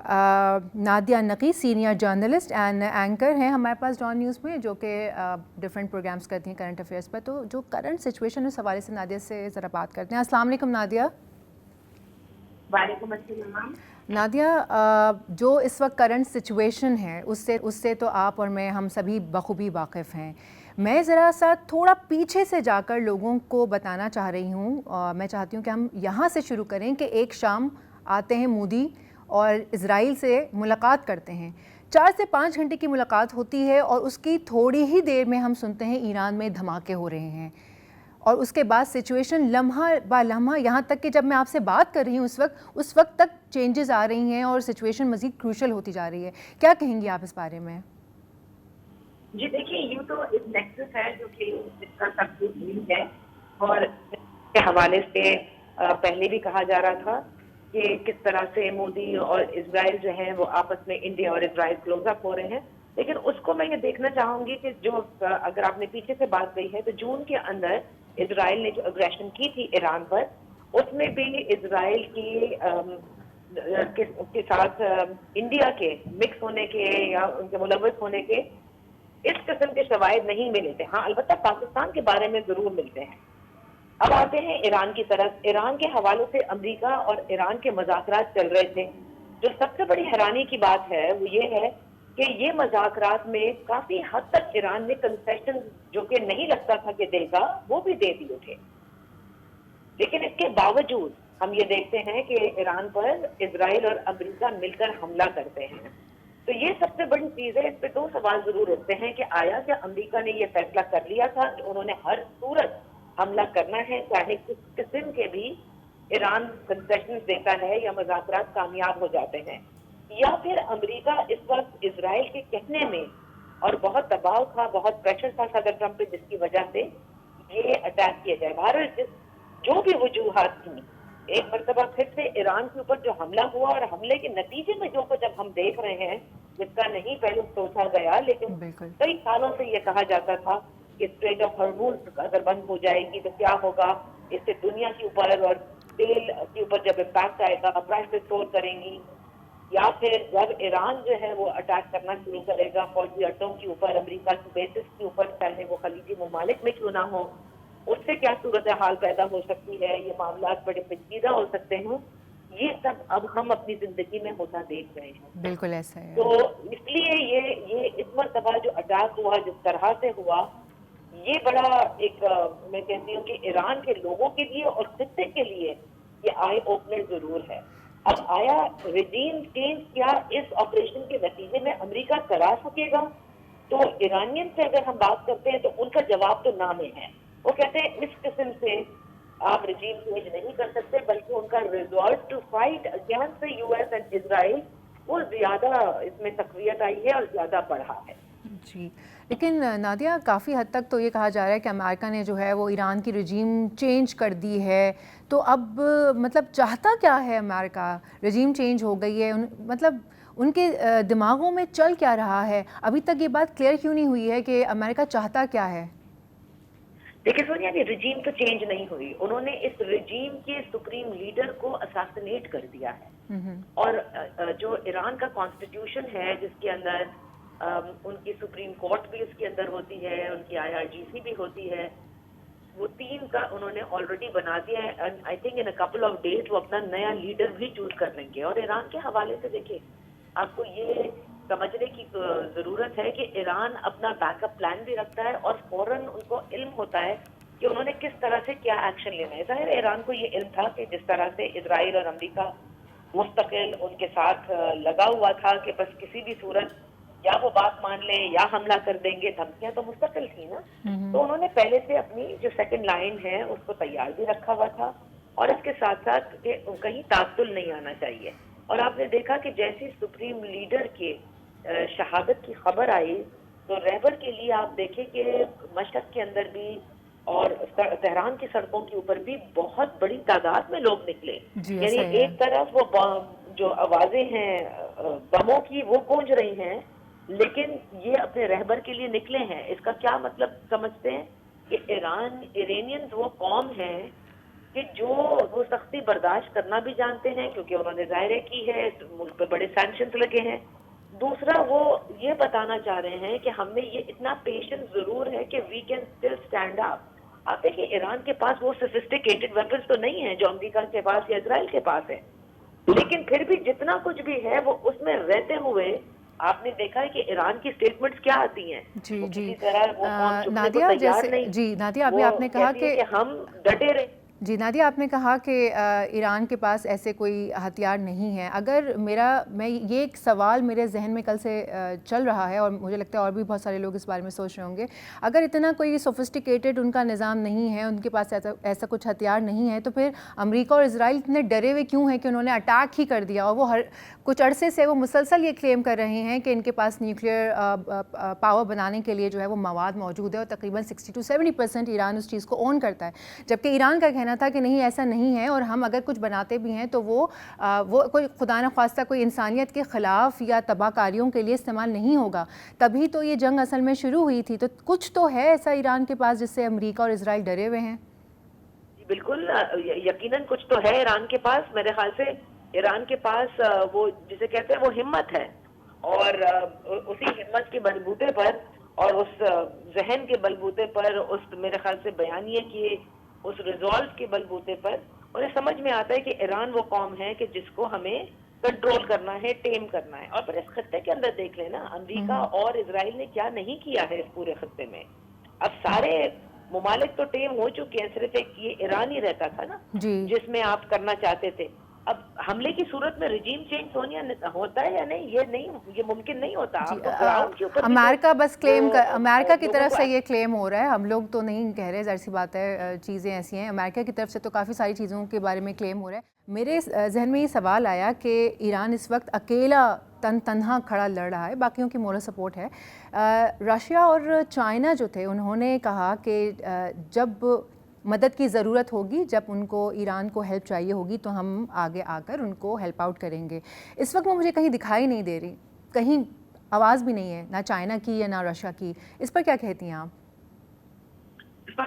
Nadia Naqi senior journalist and anchor ہیں ہمارے پاس Dawn news میں، جو کہ ڈفرینٹ پروگرامس کرتی ہیں کرنٹ افیئرس پر. تو جو کرنٹ سچویشن ہے اس حوالے سے نادیہ سے ذرا بات کرتے ہیں. السلام علیکم نادیہ. وعلیکم السلام. نادیہ، جو اس وقت کرنٹ سچویشن ہے اس سے تو آپ اور میں ہم سبھی بخوبی واقف ہیں. میں ذرا سا تھوڑا پیچھے سے جا کر لوگوں کو بتانا چاہ رہی ہوں. میں چاہتی ہوں کہ ہم یہاں سے شروع کریں کہ ایک شام آتے ہیں مودی اور اسرائیل سے ملاقات کرتے ہیں. 4 سے 5 گھنٹے کی ملاقات ہوتی ہے اور اس کی تھوڑی ہی دیر میں ہم سنتے ہیں ایران میں دھماکے ہو رہے ہیں، اور اس کے بعد سچویشن لمحہ با لمحہ، یہاں تک کہ جب میں آپ سے بات کر رہی ہوں اس وقت تک چینجز آ رہی ہیں اور سچویشن مزید کروشل ہوتی جا رہی ہے. کیا کہیں گی آپ اس بارے میں؟ جی دیکھیے، یوں تو ایک نیکسس ہے جو کہ اس کا سب کچھ ہے، اور اس کے حوالے سے پہلے بھی کہا جا رہا تھا کہ کس طرح سے مودی اور اسرائیل جو ہیں وہ آپس میں انڈیا اور اسرائیل کلوز اپ ہو رہے ہیں. لیکن اس کو میں یہ دیکھنا چاہوں گی کہ جو اگر آپ نے پیچھے سے بات کہی ہے تو جون کے اندر اسرائیل نے جو اگریشن کی تھی ایران پر، اس میں بھی اسرائیل کے ساتھ انڈیا کے مکس ہونے کے یا ان کے ملوث ہونے کے اس قسم کے شواہد نہیں ملے تھے. ہاں البتہ پاکستان کے بارے میں ضرور ملتے ہیں. اب آتے ہیں ایران کی طرف. ایران کے حوالے سے امریکہ اور ایران کے مذاکرات چل رہے تھے. جو سب سے بڑی حیرانی کی بات ہے وہ یہ ہے کہ یہ مذاکرات میں کافی حد تک ایران نے کنسیشن جو کہ نہیں لگتا تھا کہ دے گا وہ بھی دے دیے تھے. لیکن اس کے باوجود ہم یہ دیکھتے ہیں کہ ایران پر اسرائیل اور امریکہ مل کر حملہ کرتے ہیں. تو یہ سب سے بڑی چیز ہے. اس پہ 2 سوال ضرور اٹھتے ہیں کہ آیا کیا امریکہ نے یہ فیصلہ کر لیا تھا کہ انہوں نے ہر صورت حملہ کرنا ہے چاہے کس قسم کے بھی ایران کنسیشن دیتا ہے یا مذاکرات کامیاب ہو جاتے ہیں، یا پھر امریکہ اس وقت اسرائیل کے کہنے میں، اور بہت دباؤ تھا، بہت پریشر تھا صدر ٹرمپ پہ جس کی وجہ سے یہ اٹیک کیا جائے. بہرحال جو بھی وجوہات تھیں، ایک مرتبہ پھر سے ایران کے اوپر جو حملہ ہوا اور حملے کے نتیجے میں جو کچھ اب ہم دیکھ رہے ہیں جس کا نہیں پہلے سوچا گیا، لیکن کئی سالوں سے یہ کہا جاتا تھا کہ اسٹریٹ آف ہارموز اگر بند ہو جائے گی تو کیا ہوگا، اس سے دنیا کے اوپر اور تیل کے اوپر جب امپیکٹ آئے گا، پرائسز سور کریں گی، یا پھر جب ایران جو ہے وہ اٹیک کرنا شروع کرے گا فوجی اڈوں کے اوپر، امریکہ کی بیسز کے اوپر، چاہے وہ خلیجی ممالک میں کیوں نہ ہو، اس سے کیا صورتحال پیدا ہو سکتی ہے. یہ معاملات بڑے پیچیدہ ہو سکتے ہیں. یہ سب اب ہم اپنی زندگی میں ہوتا دیکھ رہے ہیں. بالکل ایسا ہے. تو اس لیے یہ اس مرتبہ جو اٹیک ہوا جس طرح سے ہوا، یہ بڑا ایک میں کہتی ہوں کہ ایران کے لوگوں کے لیے اور خطے کے لیے یہ آئی اوپنر ضرور ہے. اب آیا رجیم چینج کیا اس آپریشن کے نتیجے میں امریکہ کرا سکے گا؟ تو ایرانین سے اگر ہم بات کرتے ہیں تو ان کا جواب تو نہ میں ہے. وہ کہتے ہیں اس قسم سے آپ رجیم چینج نہیں کر سکتے، بلکہ ان کا result to fight against the US and Israel وہ زیادہ اس میں تقویت آئی ہے اور زیادہ بڑھا ہے. جی، لیکن نادیہ کافی حد تک تو یہ کہا جا رہا ہے کہ امریکہ نے جو ہے وہ ایران کی رجیم چینج کر دی ہے. تو اب مطلب چاہتا کیا ہے امریکہ؟ رجیم چینج ہو گئی ہے، مطلب ان کے دماغوں میں چل کیا رہا ہے؟ ابھی تک یہ بات کلیئر کیوں نہیں ہوئی ہے کہ امریکہ چاہتا کیا ہے؟ دیکھیں سونیا، یہ رجیم تو چینج نہیں ہوئی. انہوں نے اس رجیم کے سپریم لیڈر کو اساسینیٹ کر دیا ہے. اور جو ایران کا کانسٹیٹیوشن ہے جس کے اندر ان کی سپریم کورٹ بھی اس کے اندر ہوتی ہے، ان کی IRGC بھی ہوتی ہے، وہ 3 کا انہوں نے آلریڈی بنا دیا ہے. And I think in couple of days وہ اپنا نیا لیڈر بھی چوز کر لیں گے. اور ایران کے حوالے سے دیکھیں، آپ کو یہ سمجھنے کی ضرورت ہے کہ ایران اپنا بیک اپ پلان بھی رکھتا ہے اور فوراً ان کو علم ہوتا ہے کہ انہوں نے کس طرح سے کیا ایکشن لینا ہے. ظاہر ایران کو یہ علم تھا کہ جس طرح سے اسرائیل اور امریکہ مستقل ان کے ساتھ لگا ہوا تھا کہ بس کسی بھی صورت یا وہ بات مان لیں یا حملہ کر دیں گے، دھمکیاں تو مستقل تھی نا. تو انہوں نے پہلے سے اپنی جو سیکنڈ لائن ہے اس کو تیار بھی رکھا ہوا تھا، اور اس کے ساتھ ساتھ کہ کہیں تعطل نہیں آنا چاہیے. اور آپ نے دیکھا کہ جیسی سپریم لیڈر کے شہادت کی خبر آئی تو رہبر کے لیے آپ دیکھیں کہ مشہد کے اندر بھی اور تہران کی سڑکوں کے اوپر بھی بہت بڑی تعداد میں لوگ نکلے. یعنی ایک طرف وہ جو آوازیں ہیں بموں کی وہ گونج رہی ہیں، لیکن یہ اپنے رہبر کے لیے نکلے ہیں. اس کا کیا مطلب سمجھتے ہیں کہ ایرانینز وہ قوم ہیں کہ جو وہ سختی برداشت کرنا بھی جانتے ہیں کیونکہ انہوں نے ظاہر کی ہے، ملک پہ بڑے سینکشنز لگے ہیں. دوسرا وہ یہ بتانا چاہ رہے ہیں کہ ہم میں یہ اتنا پیشنس ضرور ہے کہ we can still stand up. آپ دیکھیں ایران کے پاس وہ سفسٹیکیٹڈ ویپنز تو نہیں ہیں جو امریکہ کے پاس یا اسرائیل کے پاس ہے، لیکن پھر بھی جتنا کچھ بھی ہے وہ اس میں رہتے ہوئے آپ نے دیکھا ہے کہ ایران کی اسٹیٹمنٹس کیا آتی ہیں. جی وہ جی کسی طرح وہ قوم چھپنے کو نادیہ، تیار جیسے نہیں. جی نادیہ ابھی وہ آپ نے کہا کہتی ہے کہ ہم ڈٹے رہے. جی نادیہ، آپ نے کہا کہ ایران کے پاس ایسے کوئی ہتھیار نہیں ہے. اگر میں یہ ایک سوال میرے ذہن میں کل سے چل رہا ہے اور مجھے لگتا ہے اور بھی بہت سارے لوگ اس بارے میں سوچ رہے ہوں گے، اگر اتنا کوئی سوفسٹیکیٹڈ ان کا نظام نہیں ہے، ان کے پاس ایسا کچھ ہتھیار نہیں ہے، تو پھر امریکہ اور اسرائیل اتنے ڈرے ہوئے کیوں ہیں کہ انہوں نے اٹیک ہی کر دیا؟ اور وہ کچھ عرصے سے وہ مسلسل یہ کلیم کر رہے ہیں کہ ان کے پاس نیوکلیئر پاور بنانے کے لیے جو ہے وہ مواد موجود ہے، اور تقریباً 60 to 70% ایران اس چیز کو اون کرتا ہے، جبکہ ایران کا کہنا تھا کہ نہیں ایسا نہیں ہے، اور ہم اگر کچھ بناتے بھی ہیں تو وہ کوئی خدا نخواستہ کوئی انسانیت کے خلاف یا تباہ کاریوں کے لیے استعمال نہیں ہوگا. تبھی تو یہ جنگ اصل میں شروع ہوئی تھی. تو کچھ تو ہے ایسا ایران کے پاس جس سے امریکہ اور اسرائیل ڈرے ہوئے ہیں. بالکل یقیناً کچھ تو ہے ایران کے پاس. میرے خیال سے ایران کے پاس وہ جسے کہتے ہیں وہ ہمت ہے، اور اسی ہمت کے بلبوتے پر اور اس ذہن کے بلبوتے پر، اس میرے خیال سے بیانیے کی اس ریزالو کے بلبوتے پر انہیں سمجھ میں آتا ہے کہ ایران وہ قوم ہے کہ جس کو ہمیں کنٹرول کرنا ہے، ٹیم کرنا ہے. اور پھر اس خطے کے اندر دیکھ لینا امریکہ اور اسرائیل نے کیا نہیں کیا ہے اس پورے خطے میں. اب سارے ممالک تو ٹیم ہو چکے ہیں، صرف ایک یہ ایران ہی رہتا تھا نا جس میں آپ کرنا چاہتے تھے. اب حملے کی صورت میں رجیم چینج ہوتا ہے یا نہیں، یہ ممکن نہیں ہوتا. آپ تو گراؤنڈ کے اوپر امریکہ بس کلیم امریکہ کی طرف سے یہ کلیم ہو رہا ہے، ہم لوگ تو نہیں کہہ رہے، ظاہر سی بات ہے چیزیں ایسی ہیں. امریکہ کی طرف سے تو کافی ساری چیزوں کے بارے میں کلیم ہو رہا ہے. میرے ذہن میں یہ سوال آیا کہ ایران اس وقت اکیلا تنہا کھڑا لڑ رہا ہے، باقیوں کی مورل سپورٹ ہے. رشیا اور چائنا جو تھے انہوں نے کہا کہ جب مدد کی ضرورت ہوگی، جب ان کو ایران کو ہیلپ چاہیے ہوگی تو ہم آگے آ کر ان کو ہیلپ آؤٹ کریں گے. اس وقت وہ مجھے کہیں دکھائی نہیں دے رہی، کہیں آواز بھی نہیں ہے، نہ چائنا کی یا نہ رشیا کی. اس پر کیا کہتی ہیں آپ؟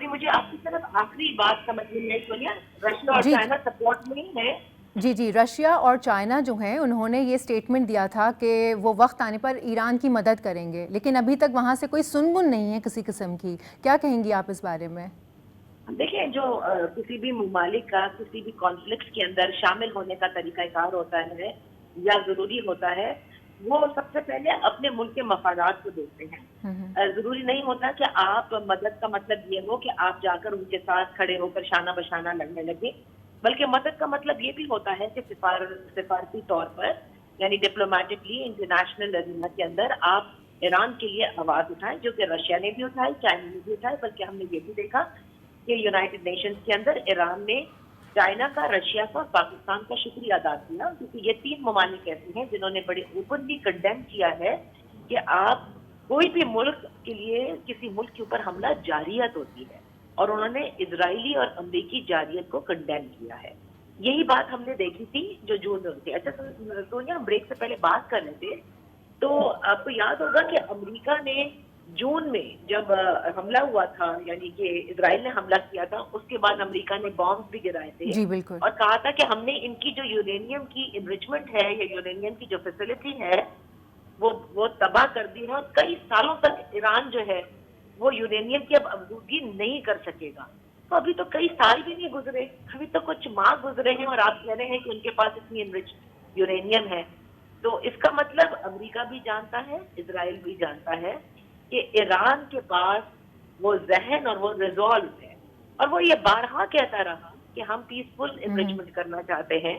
مجھے آپ کی طرف آخری بات سمجھ میں نہیں سونیا. رشیا اور چائنا سپورٹ میں ہی ہے. جی رشیا اور چائنا جو ہیں انہوں نے یہ سٹیٹمنٹ دیا تھا کہ وہ وقت آنے پر ایران کی مدد کریں گے، لیکن ابھی تک وہاں سے کوئی سنگن نہیں ہے کسی قسم کی. کیا کہیں گی آپ اس بارے میں؟ دیکھیں، جو کسی بھی ممالک کا کسی بھی کانفلکٹ کے اندر شامل ہونے کا طریقہ کار ہوتا ہے یا ضروری ہوتا ہے، وہ سب سے پہلے اپنے ملک کے مفادات کو دیکھتے ہیں. ضروری نہیں ہوتا کہ آپ مدد کا مطلب یہ ہو کہ آپ جا کر ان کے ساتھ کھڑے ہو کر شانہ بشانہ لڑنے لگے، بلکہ مدد کا مطلب یہ بھی ہوتا ہے کہ سفارتی طور پر یعنی ڈپلومیٹکلی انٹرنیشنل ارینا کے اندر آپ ایران کے لیے آواز اٹھائیں، جو کہ رشیا نے بھی اٹھائی، چائنا نے بھی اٹھائی. بلکہ ہم نے یہ بھی دیکھا کہ یونائٹڈ نیشنز کے اندر ایران نے چائنا کا، رشیا کا، پاکستان کا شکریہ ادا کیا، کیونکہ یہ تین ممالک ایسے ہیں جنہوں نے بڑے اوپنلی کنڈیم کیا ہے کہ آپ کوئی بھی ملک کے لیے کسی ملک کے اوپر حملہ جاریت ہوتی ہے، اور انہوں نے اسرائیلی اور امریکی جاریت کو کنڈیم کیا ہے. یہی بات ہم نے دیکھی تھی جو جون میں ہوئی تھی. اچھا سونیا، ہم بریک سے پہلے بات کر رہے تھے تو آپ کو یاد ہوگا کہ امریکہ نے جون میں جب حملہ ہوا تھا، یعنی کہ اسرائیل نے حملہ کیا تھا، اس کے بعد امریکہ نے بامز بھی گرائے تھے. جی بالکل. اور کہا تھا کہ ہم نے ان کی جو یورینیم کی انریچمنٹ ہے یا یورینیم کی جو فیسلٹی ہے وہ تباہ کر دی ہے، اور کئی سالوں تک ایران جو ہے وہ یورینیم کی اب افزودگی نہیں کر سکے گا. تو ابھی تو کئی سال بھی نہیں گزرے، ابھی تو کچھ ماہ گزرے ہیں، اور آپ کہہ رہے ہیں کہ ان کے پاس اتنی انرچ یورینیم ہے. تو اس کا مطلب امریکہ بھی جانتا ہے، اسرائیل بھی جانتا ہے کہ ایران کے پاس وہ ذہن اور وہ ریزالو ہے. اور وہ یہ بارہا کہتا رہا کہ ہم پیسفل انریچمنٹ کرنا چاہتے ہیں،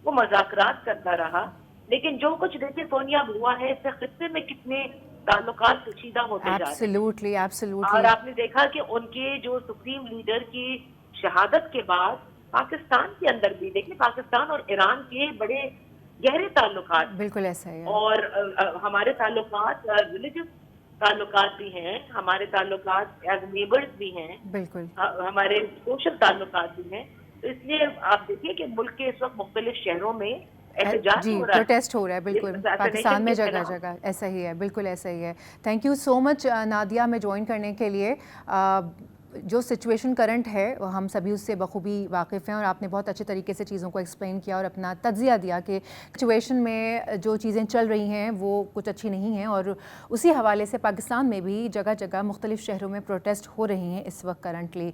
وہ مذاکرات کرتا رہا. لیکن جو کچھ دیکھیں سونیا ہوا ہے، اس سے خطے میں کتنے تعلقات کشیدہ ہوتے جا رہے ہیں. اور آپ نے دیکھا کہ ان کے جو سپریم لیڈر کی شہادت کے بعد پاکستان کے اندر بھی دیکھیں، پاکستان اور ایران کے بڑے گہرے تعلقات، بالکل ایسا ہے. اور ہمارے تعلقات ریلیجس تعلقات بھی ہیں، ہمارے تعلقات ایز نیبرز بھی ہیں، بالکل ہمارے سوشل تعلقات بھی ہیں. تو اس لیے آپ دیکھیے کہ ملک کے اس وقت مختلف شہروں میں احتجاج ہو رہا ہے، پروٹیسٹ ہو رہا ہے. بالکل پاکستان میں جگہ جگہ ایسا ہی ہے، بالکل ایسا ہی ہے. Thank you so much Nadia میں جوائن کرنے کے لیے. جو سچویشن کرنٹ ہے وہ ہم سبھی اس سے بخوبی واقف ہیں، اور آپ نے بہت اچھے طریقے سے چیزوں کو ایکسپلین کیا اور اپنا تجزیہ دیا کہ سچویشن میں جو چیزیں چل رہی ہیں وہ کچھ اچھی نہیں ہیں، اور اسی حوالے سے پاکستان میں بھی جگہ جگہ مختلف شہروں میں پروٹیسٹ ہو رہی ہیں اس وقت کرنٹلی.